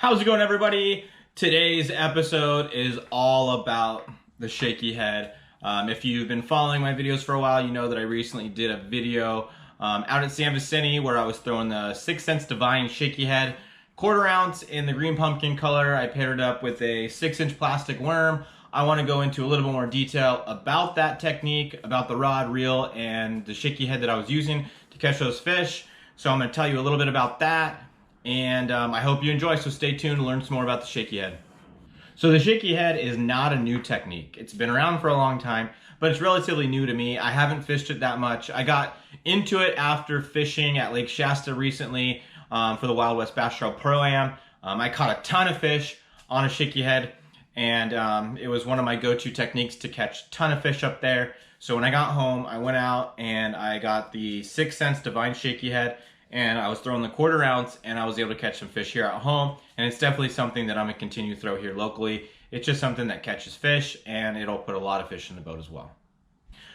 How's it going, everybody? Today's episode is all about the shaky head. If you've been following my videos for a while, you know that I recently did a video out at San Vicente where I was throwing the Sense Divine Shakey Head, 1/4 ounce in the green pumpkin color. I paired it up with a 6-inch plastic worm. I want to go into a little bit more detail about that technique, about the rod, reel, and the shaky head that I was using to catch those fish. So I'm going to tell you a little bit about that. And I hope you enjoy, so stay tuned to learn some more about the shaky head. So the shaky head is not a new technique. It's been around for a long time, but it's relatively new to me. I haven't fished it that much. I got into it after fishing at Lake Shasta recently for the Wild West Bass Trail Pro-Am. I caught a ton of fish on a shaky head, and it was one of my go-to techniques to catch a ton of fish up there. So when I got home, I went out and I got the Sense Divine Shakey Head, and I was throwing the 1/4 ounce, and I was able to catch some fish here at home. And it's definitely something that I'm gonna continue to throw here locally. It's just something that catches fish, and it'll put a lot of fish in the boat as well.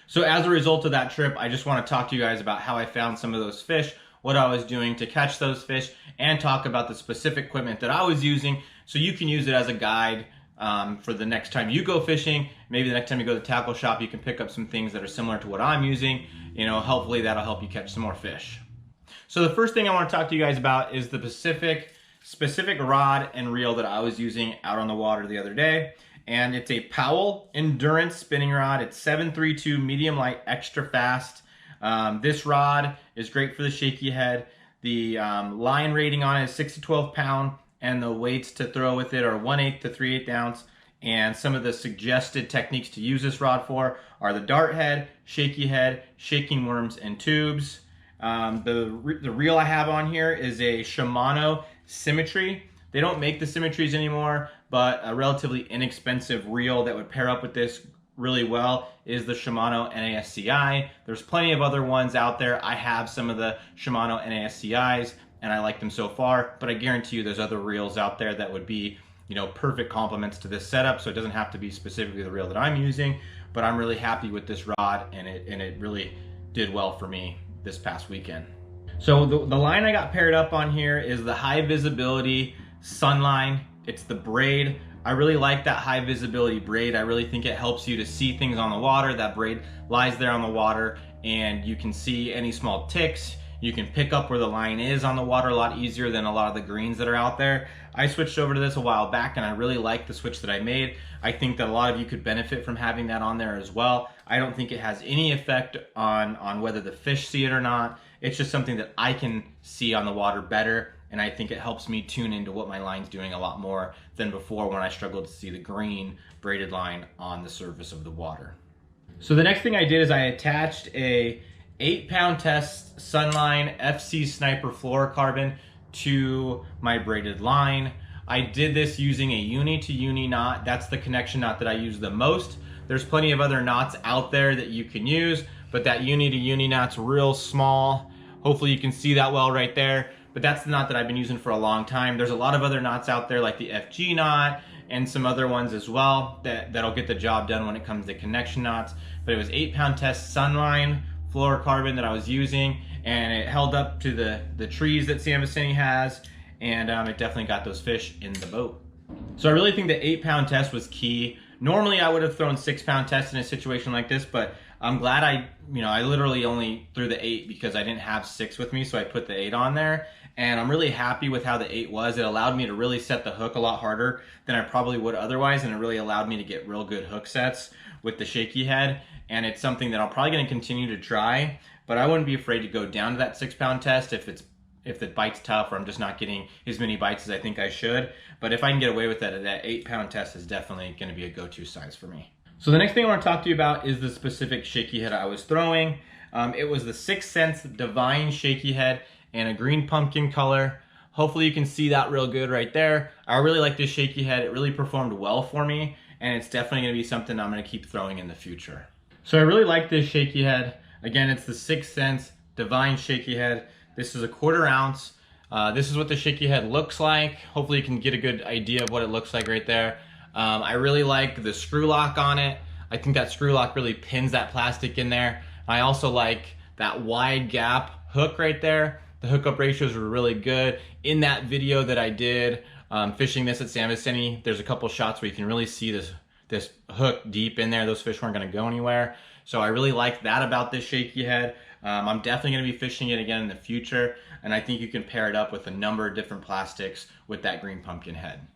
So as a result of that trip, I just want to talk to you guys about how I found some of those fish, what I was doing to catch those fish, and talk about the specific equipment that I was using so you can use it as a guide for the next time you go fishing. Maybe the next time you go to the tackle shop, you can pick up some things that are similar to what I'm using. You know, hopefully that'll help you catch some more fish. So the first thing I want to talk to you guys about is the specific rod and reel that I was using out on the water the other day. And it's a Powell Endurance Spinning Rod. It's 732 medium light, extra fast. This rod is great for the shaky head. The line rating on it is 6 to 12 pound, and the weights to throw with it are 1/8 to 3/8 ounce. And some of the suggested techniques to use this rod for are the dart head, shaky head, shaking worms, and tubes. The reel I have on here is a Shimano Symetry. They don't make the Symetries anymore, but a relatively inexpensive reel that would pair up with this really well is the Shimano NASCI. There's plenty of other ones out there. I have some of the Shimano NASCIs, and I like them so far, but I guarantee you there's other reels out there that would be, you know, perfect complements to this setup, so it doesn't have to be specifically the reel that I'm using, but I'm really happy with this rod, and it really did well for me this past weekend. So the line I got paired up on here is the high visibility Sunline. It's the braid. I really like that high visibility braid. I really think it helps you to see things on the water. That braid lies there on the water, and you can see any small ticks. You can pick up where the line is on the water a lot easier than a lot of the greens that are out there. I switched over to this a while back, and I really like the switch that I made. I think that a lot of you could benefit from having that on there as well. I don't think it has any effect on whether the fish see it or not. It's just something that I can see on the water better, and I think it helps me tune into what my line's doing a lot more than before when I struggled to see the green braided line on the surface of the water. So the next thing I did is I attached a 8-pound test Sunline FC Sniper Fluorocarbon to my braided line. I did this using a uni to uni knot. That's the connection knot that I use the most. There's plenty of other knots out there that you can use, but that uni to uni knot's real small. Hopefully you can see that well right there, but that's the knot that I've been using for a long time. There's a lot of other knots out there like the FG knot and some other ones as well that'll get the job done when it comes to connection knots. But it was 8-pound test Sunline Fluorocarbon that I was using, and it held up to the trees that San Vicente has, and it definitely got those fish in the boat. So I really think the 8-pound test was key. Normally I would have thrown 6-pound tests in a situation like this, but I'm glad I literally only threw the 8 because I didn't have 6 with me, so I put the 8 on there. And I'm really happy with how the 8 was. It allowed me to really set the hook a lot harder than I probably would otherwise, and it really allowed me to get real good hook sets with the shaky head. And it's something that I'm probably going to continue to try, but I wouldn't be afraid to go down to that 6-pound test if the bite's tough or I'm just not getting as many bites as I think I should. But if I can get away with that 8-pound test is definitely going to be a go-to size for me. So the next thing I want to talk to you about is the specific shaky head I was throwing. It was the Sense Divine Shakey Head in a green pumpkin color. Hopefully you can see that real good right there. I really like this shaky head. It really performed well for me, and it's definitely going to be something I'm going to keep throwing in the future. So I really like this shaky head. Again, it's the Sense Divine Shakey Head. This is a 1/4 ounce. This is what the shaky head looks like. Hopefully you can get a good idea of what it looks like right there. I really like the screw lock on it. I think that screw lock really pins that plastic in there. I also like that wide gap hook right there. The hookup ratios were really good. In that video that I did Fishing this at San Vicente, there's a couple shots where you can really see this hook deep in there. Those fish weren't going to go anywhere. So I really like that about this shaky head. I'm definitely going to be fishing it again in the future, and I think you can pair it up with a number of different plastics with that green pumpkin head.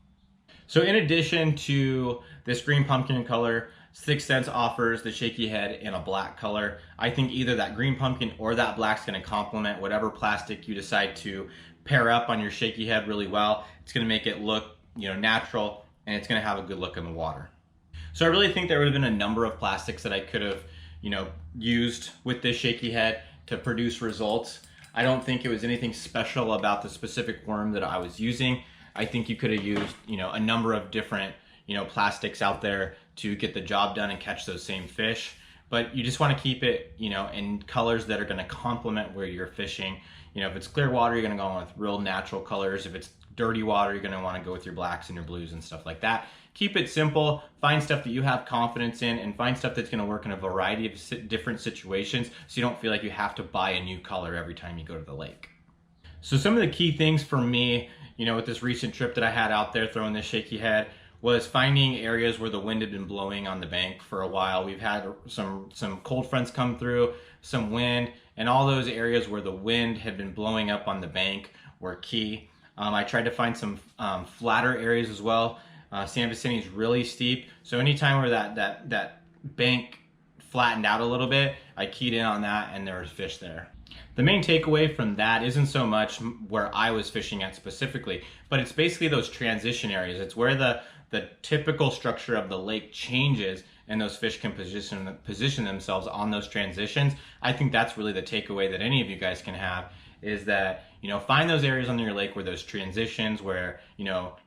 So in addition to this green pumpkin color, Sixth Sense offers the shaky head in a black color. I think either that green pumpkin or that black's going to complement whatever plastic you decide to pair up on your shaky head really well. It's going to make it look, natural, and it's going to have a good look in the water. So I really think there would have been a number of plastics that I could have, used with this shaky head to produce results. I don't think it was anything special about the specific worm that I was using. I think you could have used, a number of different, plastics out there to get the job done and catch those same fish. But you just want to keep it, in colors that are going to complement where you're fishing. If it's clear water, you're going to go on with real natural colors. If it's dirty water, you're going to want to go with your blacks and your blues and stuff like that. Keep it simple, find stuff that you have confidence in, and find stuff that's going to work in a variety of different situations so you don't feel like you have to buy a new color every time you go to the lake. So some of the key things for me, with this recent trip that I had out there throwing this shaky head, was finding areas where the wind had been blowing on the bank for a while. We've had some cold fronts come through, some wind, and all those areas where the wind had been blowing up on the bank were key. I tried to find some flatter areas as well. San Vicente is really steep, so anytime where that bank flattened out a little bit, I keyed in on that and there was fish there. The main takeaway from that isn't so much where I was fishing at specifically, but it's basically those transition areas. It's where the typical structure of the lake changes and those fish can position themselves on those transitions. I think that's really the takeaway that any of you guys can have, is that, find those areas on your lake where those transitions, where,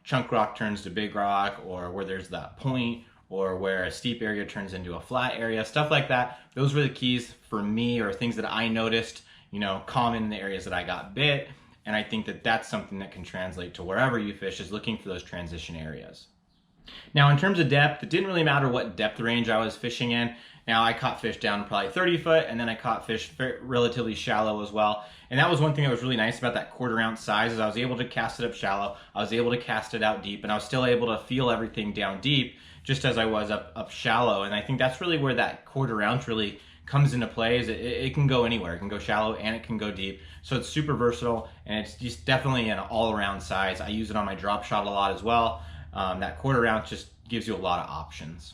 chunk rock turns to big rock, or where there's that point, or where a steep area turns into a flat area, stuff like that. Those were the keys for me, or things that I noticed, common in the areas that I got bit. And I think that that's something that can translate to wherever you fish, is looking for those transition areas. Now, in terms of depth, it didn't really matter what depth range I was fishing in. Now, I caught fish down probably 30 foot, and then I caught fish relatively shallow as well. And that was one thing that was really nice about that 1/4 ounce size, is I was able to cast it up shallow, I was able to cast it out deep, and I was still able to feel everything down deep just as I was up shallow. And I think that's really where that 1/4 ounce really comes into play, is it can go anywhere. It can go shallow and it can go deep. So it's super versatile, and it's just definitely an all-around size. I use it on my drop shot a lot as well. That 1/4 ounce just gives you a lot of options.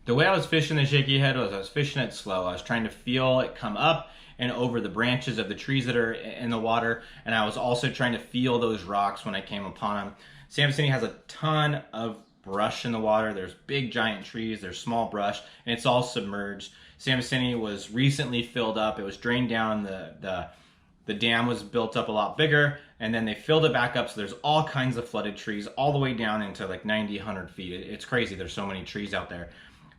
The way I was fishing the shaky head was I was fishing it slow. I was trying to feel it come up and over the branches of the trees that are in the water, and I was also trying to feel those rocks when I came upon them. San Vicente has a ton of brush in the water. There's big giant trees, there's small brush, and it's all submerged. San Vicente was recently filled up. It was drained down, the dam was built up a lot bigger, and then they filled it back up, so there's all kinds of flooded trees all the way down into like 90, 100 feet. It's crazy, there's so many trees out there.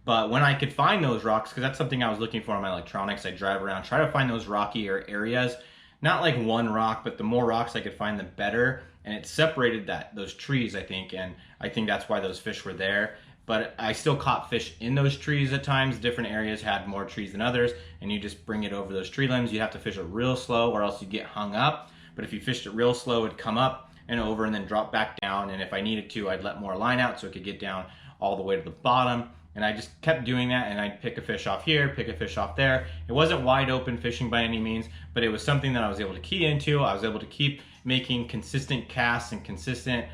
But when I could find those rocks, because that's something I was looking for on my electronics, I drive around, try to find those rockier areas. Not like one rock, but the more rocks I could find, the better. And it separated those trees, I think, and I think that's why those fish were there. But I still caught fish in those trees at times. Different areas had more trees than others, and you just bring it over those tree limbs. You have to fish it real slow or else you get hung up. But if you fished it real slow, it'd come up and over and then drop back down. And if I needed to, I'd let more line out so it could get down all the way to the bottom. And I just kept doing that, and I'd pick a fish off here, pick a fish off there. It wasn't wide open fishing by any means, but it was something that I was able to key into. I was able to keep making consistent casts and consistent,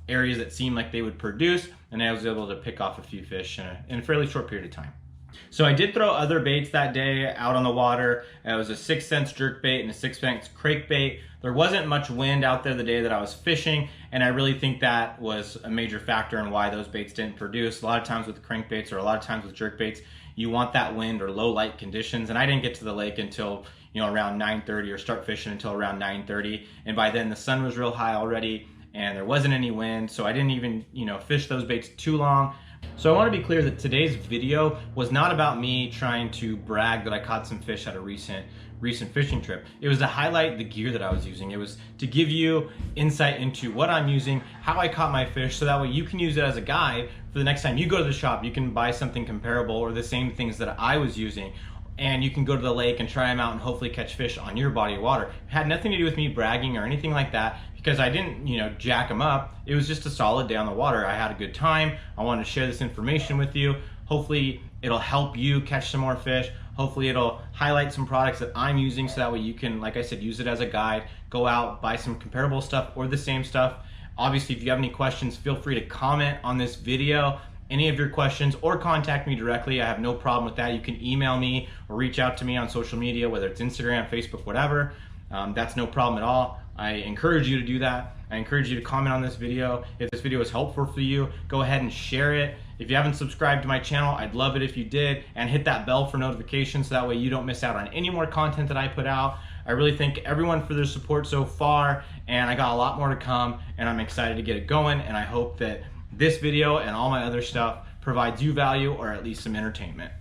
areas that seemed like they would produce, and I was able to pick off a few fish in a fairly short period of time. So I did throw other baits that day out on the water. It was a 6 Sense jerk bait and a 6 Sense crake bait. There wasn't much wind out there the day that I was fishing, and I really think that was a major factor in why those baits didn't produce. A lot of times with crankbaits, or a lot of times with jerk baits, you want that wind or low light conditions, and I didn't get to the lake until around 9:30, or start fishing until around 9:30, and by then the sun was real high already and there wasn't any wind, so I didn't even fish those baits too long. So I want to be clear that today's video was not about me trying to brag that I caught some fish at a recent fishing trip. It was to highlight the gear that I was using. It was to give you insight into what I'm using, how I caught my fish, so that way you can use it as a guide for the next time you go to the shop. You can buy something comparable or the same things that I was using, and you can go to the lake and try them out and hopefully catch fish on your body of water. It had nothing to do with me bragging or anything like that, because I didn't, jack them up. It was just a solid day on the water. I had a good time. I wanted to share this information with you. Hopefully it'll help you catch some more fish. Hopefully it'll highlight some products that I'm using so that way you can, like I said, use it as a guide, go out, buy some comparable stuff or the same stuff. Obviously, if you have any questions, feel free to comment on this video, any of your questions, or contact me directly. I have no problem with that. You can email me or reach out to me on social media, whether it's Instagram, Facebook, whatever. That's no problem at all. I encourage you to do that. I encourage you to comment on this video. If this video is helpful for you, go ahead and share it. If you haven't subscribed to my channel, I'd love it if you did, and hit that bell for notifications so that way you don't miss out on any more content that I put out. I really thank everyone for their support so far, and I got a lot more to come, and I'm excited to get it going, and I hope that this video and all my other stuff provides you value or at least some entertainment.